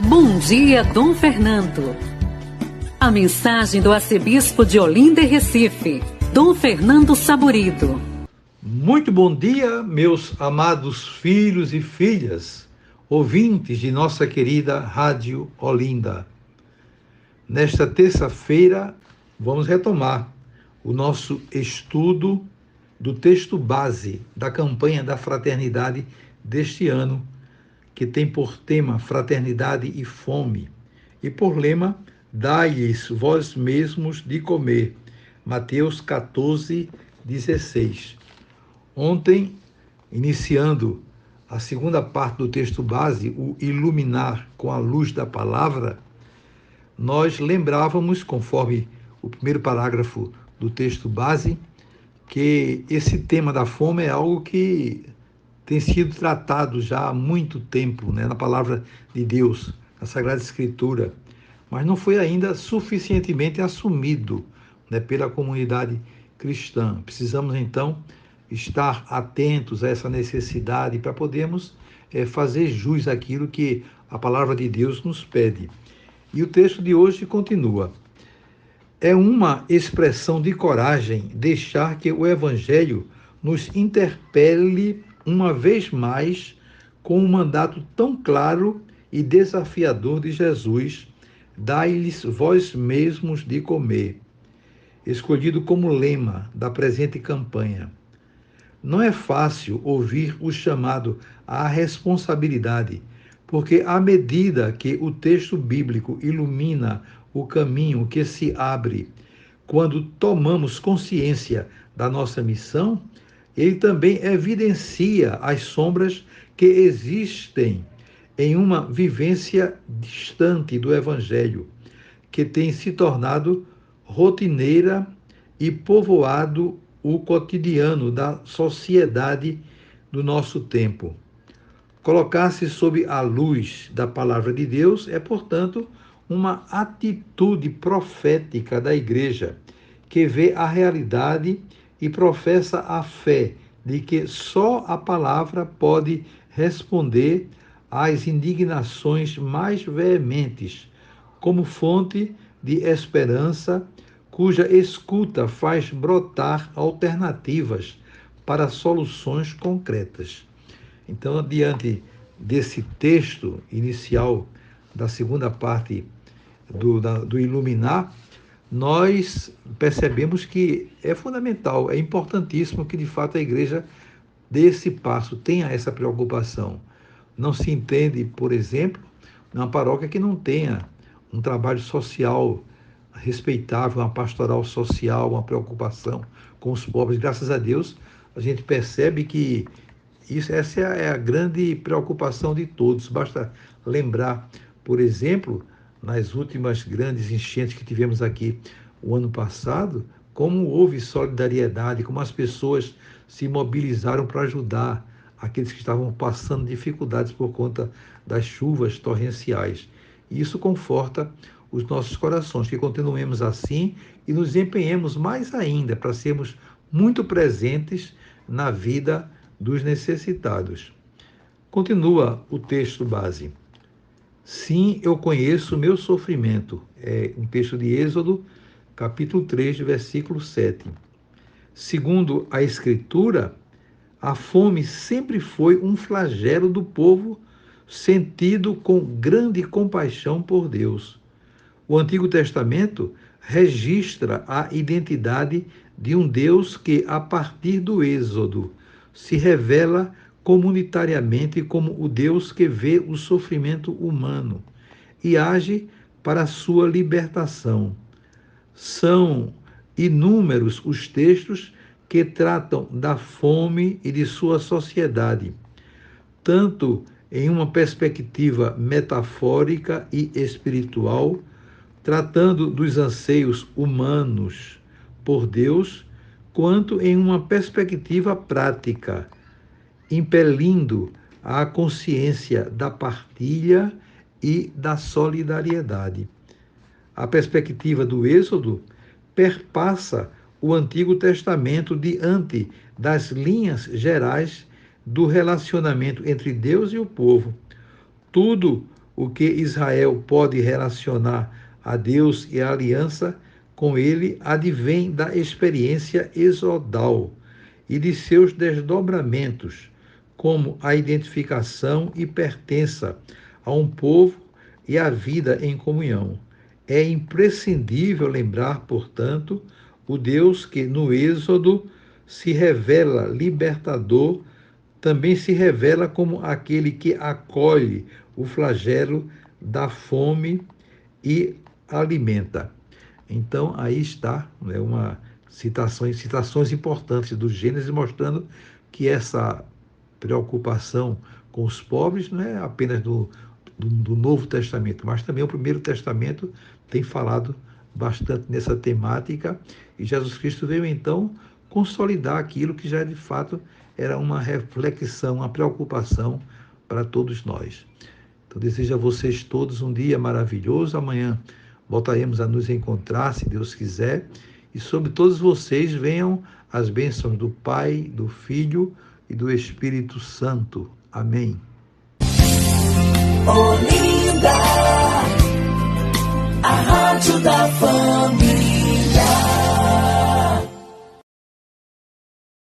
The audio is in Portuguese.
Bom dia, Dom Fernando. A mensagem do arcebispo de Olinda e Recife, Dom Fernando Saburido. Muito bom dia, meus amados filhos e filhas, ouvintes de nossa querida Rádio Olinda. Nesta terça-feira, vamos retomar o nosso estudo do texto base da campanha da fraternidade deste ano, que tem por tema Fraternidade e Fome, e por lema, Dai-lhes vós mesmos de comer, Mateus 14, 16. Ontem, iniciando a segunda parte do texto base, o iluminar com a luz da palavra, nós lembrávamos, conforme o primeiro parágrafo do texto base, que esse tema da fome é algo que tem sido tratado já há muito tempo, na palavra de Deus, na Sagrada Escritura, mas não foi ainda suficientemente assumido, pela comunidade cristã. Precisamos, então, estar atentos a essa necessidade para podermos fazer jus àquilo que a palavra de Deus nos pede. E o texto de hoje continua. É uma expressão de coragem deixar que o Evangelho nos interpele uma vez mais com um mandato tão claro e desafiador de Jesus, dai-lhes vós mesmos de comer, escolhido como lema da presente campanha. Não é fácil ouvir o chamado à responsabilidade, porque à medida que o texto bíblico ilumina o caminho que se abre quando tomamos consciência da nossa missão, ele também evidencia as sombras que existem em uma vivência distante do Evangelho, que tem se tornado rotineira e povoado o cotidiano da sociedade do nosso tempo. Colocar-se sob a luz da palavra de Deus é, portanto, uma atitude profética da Igreja, que vê a realidade e professa a fé de que só a palavra pode responder às indignações mais veementes, como fonte de esperança, cuja escuta faz brotar alternativas para soluções concretas. Então, diante desse texto inicial da segunda parte do Iluminar, nós percebemos que é fundamental, é importantíssimo que, de fato, a Igreja dê esse passo, tenha essa preocupação. Não se entende, por exemplo, uma paróquia que não tenha um trabalho social respeitável, uma pastoral social, uma preocupação com os pobres. Graças a Deus, a gente percebe que essa é a grande preocupação de todos. Basta lembrar, por exemplo, nas últimas grandes enchentes que tivemos aqui o ano passado, como houve solidariedade, como as pessoas se mobilizaram para ajudar aqueles que estavam passando dificuldades por conta das chuvas torrenciais. E isso conforta os nossos corações, que continuemos assim e nos empenhemos mais ainda para sermos muito presentes na vida dos necessitados. Continua o texto base. Sim, eu conheço o meu sofrimento. É um texto de Êxodo, capítulo 3, versículo 7. Segundo a Escritura, a fome sempre foi um flagelo do povo sentido com grande compaixão por Deus. O Antigo Testamento registra a identidade de um Deus que, a partir do Êxodo, se revela comunitariamente como o Deus que vê o sofrimento humano e age para a sua libertação. São inúmeros os textos que tratam da fome e de sua sociedade, tanto em uma perspectiva metafórica e espiritual, tratando dos anseios humanos por Deus, quanto em uma perspectiva prática, impelindo a consciência da partilha e da solidariedade. A perspectiva do Êxodo perpassa o Antigo Testamento diante das linhas gerais do relacionamento entre Deus e o povo. Tudo o que Israel pode relacionar a Deus e a aliança com ele advém da experiência exodal e de seus desdobramentos, como a identificação e pertença a um povo e a vida em comunhão. É imprescindível lembrar, portanto, o Deus que no Êxodo se revela libertador, também se revela como aquele que acolhe o flagelo da fome e alimenta. Então, aí está, né, citações importantes do Gênesis, mostrando que essa preocupação com os pobres não é apenas do Novo Testamento, mas também o Primeiro Testamento tem falado bastante nessa temática, e Jesus Cristo veio então consolidar aquilo que já de fato era uma reflexão, uma preocupação para todos nós. Então, desejo a vocês todos um dia maravilhoso. Amanhã voltaremos a nos encontrar, se Deus quiser. E sobre todos vocês venham as bênçãos do Pai, do Filho e do Espírito Santo. Amém. Olinda.